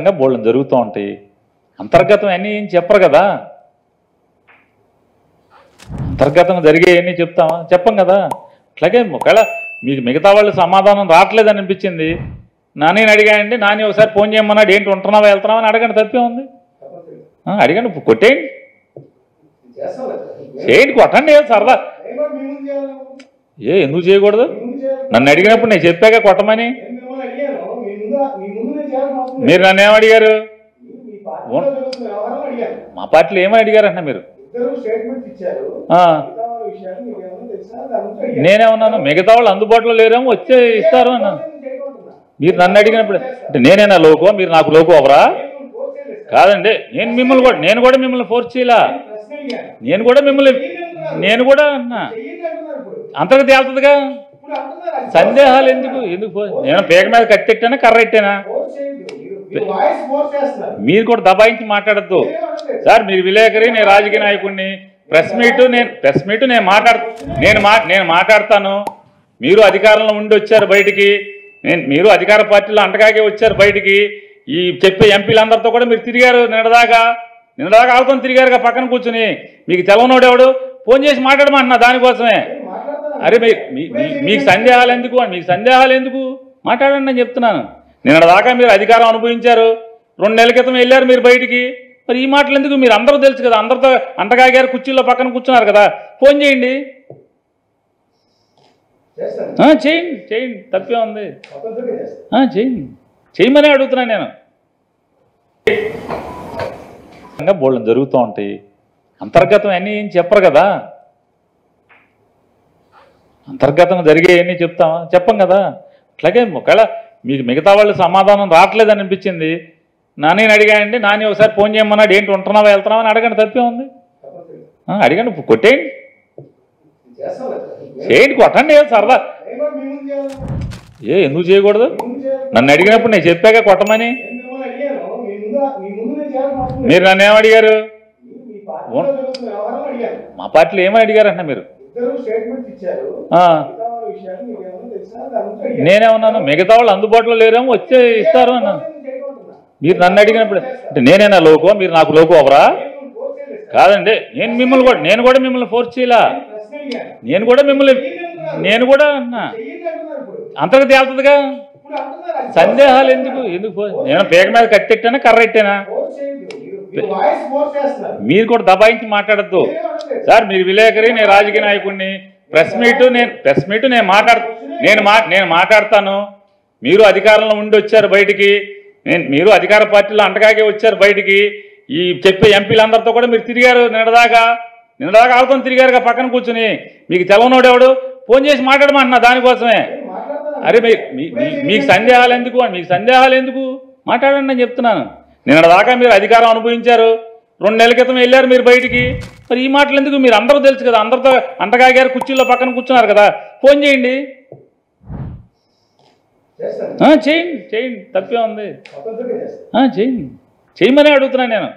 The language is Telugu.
అంతర్గతంగా బోళ్ళని జరుగుతూ ఉంటాయి. అంతర్గతం అన్నీ ఏం చెప్పరు కదా, అంతర్గతంగా జరిగేవన్నీ చెప్తామా? చెప్పం కదా. అట్లాగే ఒకవేళ మీకు మిగతా వాళ్ళు సమాధానం రావట్లేదని అనిపించింది, నాని అడిగాయండి, నాని ఒకసారి ఫోన్ చేయమన్నాడు, ఏంటి ఉంటున్నావా వెళ్తున్నావా అని అడగండి, తప్పే ఉంది. అడిగండి, కొట్టేయండి, చేయండి, కొట్టండి, సరదా. ఎందుకు చేయకూడదు? నన్ను అడిగినప్పుడు నేను చెప్పాక కొట్టమని. మీరు నన్ను ఏమడిగారు? మా పార్టీలో ఏమని అడిగారంట మీరు? నేనేమన్నాను? మిగతా వాళ్ళు అందుబాటులో లేరేమో వచ్చే ఇస్తారు అన్నాను. మీరు నన్ను అడిగినప్పుడు అంటే నేనేనా లోకో, మీరు నాకు లోకో అవరా? కాదండి, నేను కూడా మిమ్మల్ని ఫోర్స్ చేయలా. నేను కూడా అన్నా అంతర్గతి వెళ్తుందిగా. సందేహాలు ఎందుకు? నేను పేక మీద కట్టెట్టానా కర్ర ఎట్టానా? మీరు కూడా దబాయించి మాట్లాడద్దు సార్. మీరు విలేకరి, నేను రాజకీయ నాయకుడిని. ప్రెస్ మీట్ నేను మాట్లాడతాను. మీరు అధికారంలో ఉండి వచ్చారు బయటికి, మీరు అధికార పార్టీలో అంటగాగే వచ్చారు బయటికి. ఈ చెప్పే ఎంపీలందరితో కూడా మీరు తిరిగారు, నిన్నదాకా ఆగుతాం తిరిగారుగా పక్కన కూర్చుని. మీకు తెలవనోడెవడు ఫోన్ చేసి మాట్లాడమంటున్నా దానికోసమే. అరే మీకు సందేహాలు ఎందుకు? మాట్లాడండి అని చెప్తున్నాను. నిన్నదాకా మీరు అధికారం అనుభవించారు, 2 నెలల క్రితం వెళ్ళారు మీరు బయటికి. మరి ఈ మాటలు ఎందుకు? మీరు అందరూ తెలుసు కదా, అందరితో అంటగాగారు, కుర్చీల్లో పక్కన కూర్చున్నారు కదా. ఫోన్ చేయండి, చేయండి, తప్పే ఉంది. చేయమని అడుగుతున్నాను నేను. బోళ్ళని జరుగుతూ ఉంటాయి. అంతర్గతం అన్నీ ఏం చెప్పరు కదా, అంతర్గతంగా జరిగేవన్నీ చెప్తామా? చెప్పం కదా. అట్లాగే ఒకవేళ మీకు మిగతా వాళ్ళు సమాధానం రావట్లేదని అనిపించింది, నాని అడిగాయండి, నాని ఒకసారి ఫోన్ చేయమన్నాడు, ఏంటి ఉంటున్నావా వెళ్తున్నావా అని అడగండి, తప్పే ఉంది. అడిగండి, కొట్టేయండి, చేయండి, కొట్టండి, సరదా. ఎందుకు చేయకూడదు? నన్ను అడిగినప్పుడు నేను చెప్పాక కొట్టమని. మీరు నన్ను ఏమడిగారు? మా పార్టీలో ఏమని అడిగారంట మీరు? నేనేమన్నాను? మిగతా వాళ్ళు అందుబాటులో లేరేమో వచ్చే ఇస్తారు అన్నాను. మీరు నన్ను అడిగినప్పుడు అంటే నేనేనా లోకో, మీరు నాకు లోకో అవరా? కాదండి, నేను కూడా మిమ్మల్ని ఫోర్స్ చేయలా. నేను కూడా అన్నా అంతర్గతి వెళ్తుందిగా. సందేహాలు ఎందుకు? నేను పేక మీద కట్టెట్టానా కర్ర ఎట్టానా? మీరు కూడా దబాయించి మాట్లాడద్దు సార్. మీరు విలేకరి, నేను రాజకీయ నాయకుడిని. ప్రెస్ మీట్ నేను మాట్లాడతాను. మీరు అధికారంలో ఉండి వచ్చారు బయటికి, మీరు అధికార పార్టీలో అంటగాగే వచ్చారు బయటికి. ఈ చెప్పే ఎంపీలందరితో కూడా మీరు తిరిగారు, నిన్నదాకా ఆగుతాం తిరిగారుగా పక్కన కూర్చుని. మీకు తెలవనోడెవడు ఫోన్ చేసి మాట్లాడమంటున్నా దానికోసమే. అరే మీకు సందేహాలు ఎందుకు? మాట్లాడండి అని చెప్తున్నాను. నిన్నదాకా మీరు అధికారం అనుభవించారు, 2 నెలల క్రితం వెళ్ళారు మీరు బయటికి. మరి ఈ మాటలు ఎందుకు? మీరు అందరూ తెలుసు కదా, అందరితో అంటగాగారు, కుర్చీల్లో పక్కన కూర్చున్నారు కదా. ఫోన్ చేయండి, చేయండి, తప్పే ఉంది. చేయమని అడుగుతున్నాను నేను.